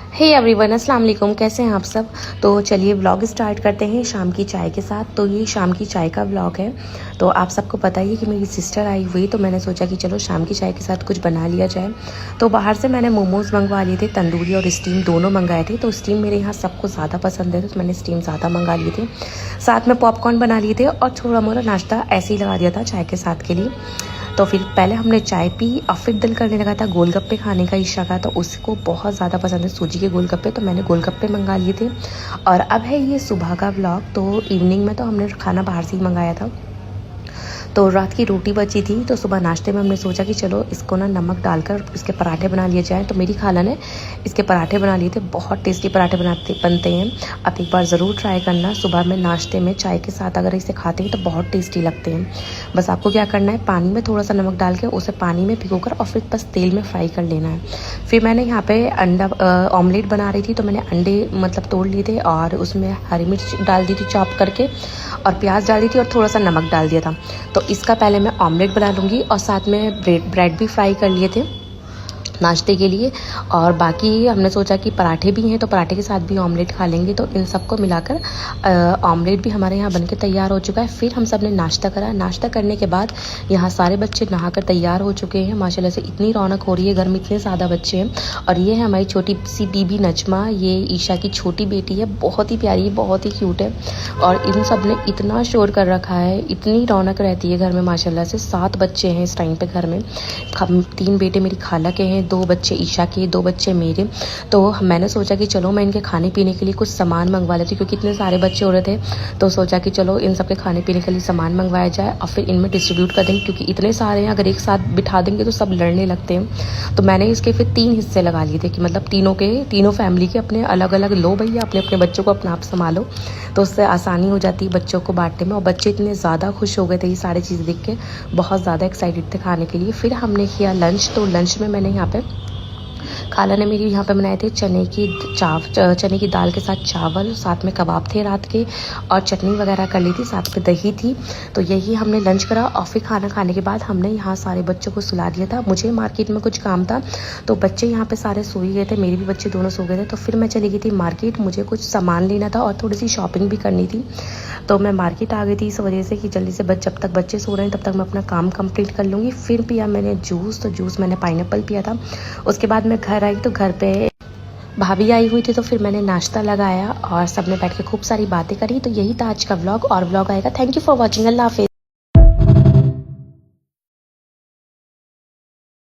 Hey everyone, अस्सलाम वालेकुम। कैसे हैं आप सब। तो चलिए व्लॉग स्टार्ट करते हैं शाम की चाय के साथ। तो ये शाम की चाय का व्लॉग है। तो आप सबको पता ही है कि मेरी सिस्टर आई हुई, तो मैंने सोचा कि चलो शाम की चाय के साथ कुछ बना लिया जाए। तो बाहर से मैंने मोमोज़ मंगवा लिए थे, तंदूरी और स्टीम दोनों मंगाए थे। तो स्टीम मेरे यहाँ सबको ज़्यादा पसंद है, तो मैंने स्टीम ज़्यादा मंगा लिए थे। साथ में पॉपकॉर्न बना लिए थे और थोड़ा मोड़ा नाश्ता ऐसे ही लगा दिया था चाय के साथ के लिए। तो फिर पहले हमने चाय पी और फिर दिल करने लगा था गोलगप्पे खाने का। ईशा का तो उसको बहुत ज़्यादा पसंद है सूजी के गोलगप्पे, तो मैंने गोलगप्पे मंगा लिए थे। और अब है ये सुबह का व्लॉग। तो इवनिंग में तो हमने खाना बाहर से ही मंगाया था। तो रात की रोटी बची थी, तो सुबह नाश्ते में हमने सोचा कि चलो इसको ना नमक डालकर इसके पराठे बना लिए जाएँ। तो मेरी खाला ने इसके पराठे बना लिए थे। बहुत टेस्टी पराठे बनते हैं। आप एक बार ज़रूर ट्राई करना। सुबह में नाश्ते में चाय के साथ अगर इसे खाते हैं तो बहुत टेस्टी लगते हैं। बस आपको क्या करना है, पानी में थोड़ा सा नमक डाल के उसे पानी में भिगोकर और फिर बस तेल में फ्राई कर लेना है। फिर मैंने यहाँ पे अंडा ऑमलेट बना रही थी, तो मैंने अंडे मतलब तोड़ लिए थे और उसमें हरी मिर्च डाल दी थी चॉप करके, और प्याज डाल दी थी और थोड़ा सा नमक डाल दिया था। तो इसका पहले मैं ऑमलेट बना लूँगी और साथ में ब्रेड भी फ्राई कर लिए थे नाश्ते के लिए। और बाकी हमने सोचा कि पराठे भी हैं, तो पराठे के साथ भी ऑमलेट खा लेंगे। तो इन सबको मिलाकर ऑमलेट भी हमारे यहाँ बनके तैयार हो चुका है। फिर हम सब ने नाश्ता करा। नाश्ता करने के बाद यहाँ सारे बच्चे नहाकर तैयार हो चुके हैं। माशाल्लाह से इतनी रौनक हो रही है, घर में इतने ज़्यादा बच्चे हैं। और ये है हमारी छोटी सी बीबी नजमा, ये ईशा की छोटी बेटी है। बहुत ही प्यारी, बहुत ही क्यूट है। और इन सब ने इतना शोर कर रखा है, इतनी रौनक रहती है घर में माशाल्लाह से। 7 बच्चे हैं इस टाइम पे घर में। 3 बेटे मेरी खाला के हैं, 2 बच्चे ईशा के, 2 बच्चे मेरे। तो मैंने सोचा कि चलो मैं इनके खाने पीने के लिए कुछ सामान मंगवा लेती हूँ, क्योंकि इतने सारे बच्चे हो रहे थे। तो सोचा कि चलो इन सबके खाने पीने के लिए सामान मंगवाया जाए और फिर इनमें डिस्ट्रीब्यूट कर देंगे, क्योंकि इतने सारे हैं, अगर एक साथ बिठा देंगे तो सब लड़ने लगते हैं। तो मैंने इसके फिर 3 हिस्से लगा लिए थे कि मतलब तीनों फैमिली के अपने अलग अलग लो भैया, अपने अपने बच्चों को अपना आप संभालो। तो उससे आसानी हो जाती है बच्चों को बांटने में। और बच्चे इतने ज़्यादा खुश हो गए थे ये सारी चीज़ देख के, बहुत ज़्यादा एक्साइटेड थे खाने के लिए। फिर हमने किया लंच। तो लंच में मैंने यहाँ पे खाला ने मेरी यहाँ पे बनाए थे चने की दाल के साथ चावल, साथ में कबाब थे रात के, और चटनी वगैरह कर ली थी, साथ में दही थी। तो यही हमने लंच करा। और फिर खाना खाने के बाद हमने यहाँ सारे बच्चों को सुला दिया था। मुझे मार्केट में कुछ काम था, तो बच्चे यहाँ पे सारे सो ही गए थे, मेरे भी बच्चे दोनों सो गए थे। तो फिर मैं चली गई थी मार्केट। मुझे कुछ सामान लेना था और थोड़ी सी शॉपिंग भी करनी थी। तो मैं मार्केट आ गई थी इस वजह से कि जल्दी से जब तक बच्चे सो रहे हैं तब तक मैं अपना काम कंप्लीट कर लूँगी। फिर पिया मैंने जूस। तो जूस मैंने पाइनएप्पल पिया था। उसके बाद मैं घर आई, तो घर पे भाभी आई हुई थी, तो फिर मैंने नाश्ता लगाया और सब ने बैठ के खूब सारी बातें करी। तो यही था आज का व्लॉग, और व्लॉग आएगा। Thank you for watching. अल्लाह हाफिज़।